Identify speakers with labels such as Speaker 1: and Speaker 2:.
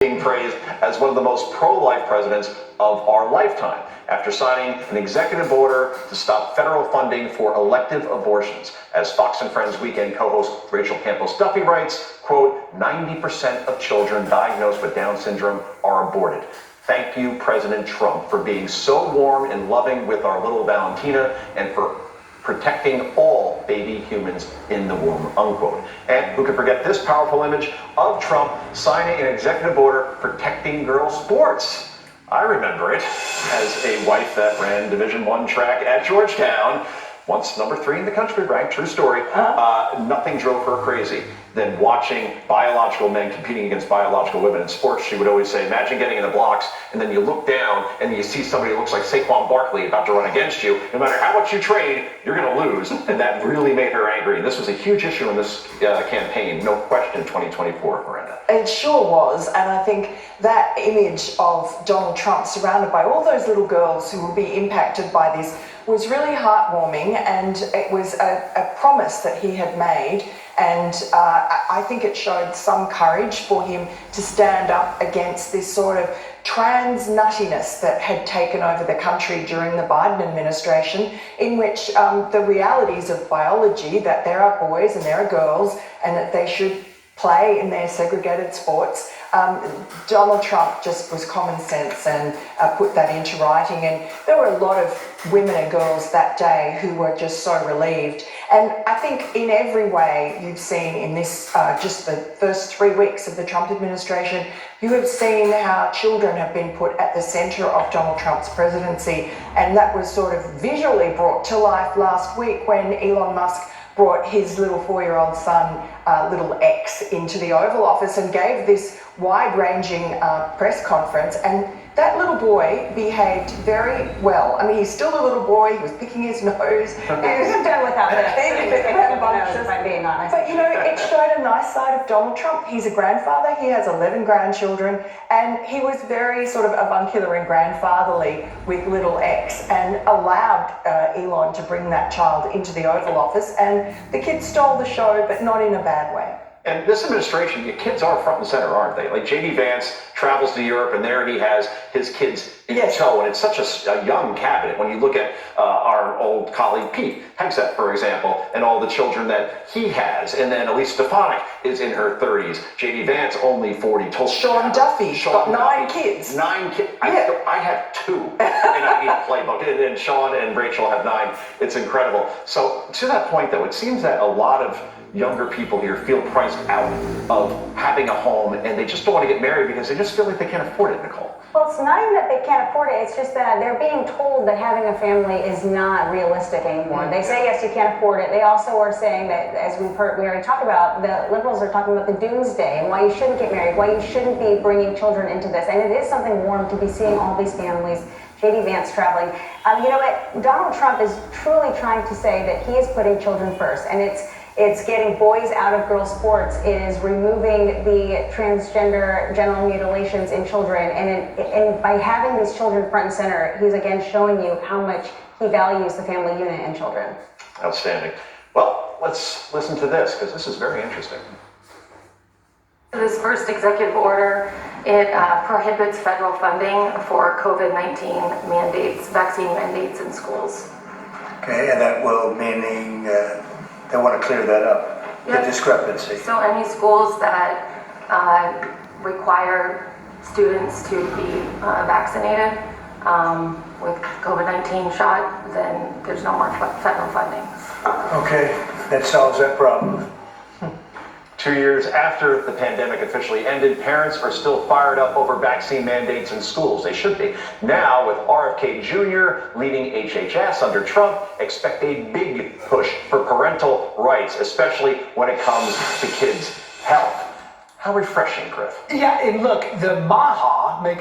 Speaker 1: being praised as one of the most pro-life presidents of our lifetime after signing an executive order to stop federal funding for elective abortions. As Fox and Friends weekend co-host Rachel Campos-Duffy writes, quote, 90% of children diagnosed with Down syndrome are aborted. Thank you, President Trump, for being so warm and loving with our little Valentina and for protecting all baby humans in the womb, unquote. And who could forget this powerful image of Trump signing an executive order protecting girls' sports? I remember it as a wife that ran Division I track at Georgetown, once number 3 in the country ranked, true story. Nothing drove her crazy than watching biological men competing against biological women in sports. She would always say, imagine getting in the blocks and then you look down and you see somebody who looks like Saquon Barkley about to run against you. No matter how much you train, you're going to lose. And that really made her angry. And this was a huge issue in this campaign, no question, 2024, Miranda.
Speaker 2: It sure was. And I think that image of Donald Trump surrounded by all those little girls who will be impacted by this was really heartwarming, and it was a promise that he had made, and I think it showed some courage for him to stand up against this sort of trans nuttiness that had taken over the country during the Biden administration, in which the realities of biology, that there are boys and there are girls and that they should play in their segregated sports. Donald Trump just was common sense and put that into writing, and there were a lot of women and girls that day who were just so relieved. And I think in every way you've seen in this just the first 3 weeks of the Trump administration, you have seen how children have been put at the center of Donald Trump's presidency, and that was sort of visually brought to life last week when Elon Musk brought his little 4-year-old son, little X, into the Oval Office and gave this wide-ranging press conference. And that little boy behaved very well. I mean, he's still a little boy. He was picking his nose. He was
Speaker 3: done without that. If I'm being honest.
Speaker 2: But, you know, it showed a nice side of Donald Trump. He's a grandfather. He has 11 grandchildren. And he was very sort of avuncular and grandfatherly with little X and allowed Elon to bring that child into the Oval Office. And the kids stole the show, but not in a bad way.
Speaker 1: And this administration, your kids are front and center, aren't they? Like J.D. Vance travels to Europe, and there he has his kids in tow. And it's such a young cabinet. When you look at our old colleague Pete Hegseth, for example, and all the children that he has. And then Elise Stefanik is in her 30s. J.D. Vance, only 40.
Speaker 2: Sean Duffy's got 9 kids.
Speaker 1: 9 kids. Yeah. I have 2, and I need a playbook. And Sean and Rachel have 9. It's incredible. So to that point, though, it seems that a lot of younger people here feel priced out of having a home, and they just don't want to get married because they just feel like they can't afford it, Nicole.
Speaker 3: Well, it's not even that they can't afford it. It's just that they're being told that having a family is not realistic anymore. They say, yes, you can't afford it. They also are saying that, as we already talked about, the liberals are talking about the doomsday and why you shouldn't get married, why you shouldn't be bringing children into this. And it is something warm to be seeing all these families. J.D. Vance traveling. You know what? Donald Trump is truly trying to say that he is putting children first, and it's getting boys out of girls' sports. It is removing the transgender genital mutilations in children. And by having these children front and center, he's again showing you how much he values the family unit and children.
Speaker 1: Outstanding. Well, let's listen to this, because this is very interesting.
Speaker 4: This first executive order, it prohibits federal funding for COVID-19 mandates, vaccine mandates in schools.
Speaker 5: Okay, and that will meaning they want to clear that up, the discrepancy.
Speaker 4: So any schools that require students to be vaccinated with COVID-19 shot, then there's no more federal funding.
Speaker 5: Okay, that solves that problem.
Speaker 1: 2 years after the pandemic officially ended, parents are still fired up over vaccine mandates in schools. They should be. Now, with RFK Jr. leading HHS under Trump, expect a big push for parental rights, especially when it comes to kids' health. How refreshing, Griff.
Speaker 6: Yeah, and look, the MAHA make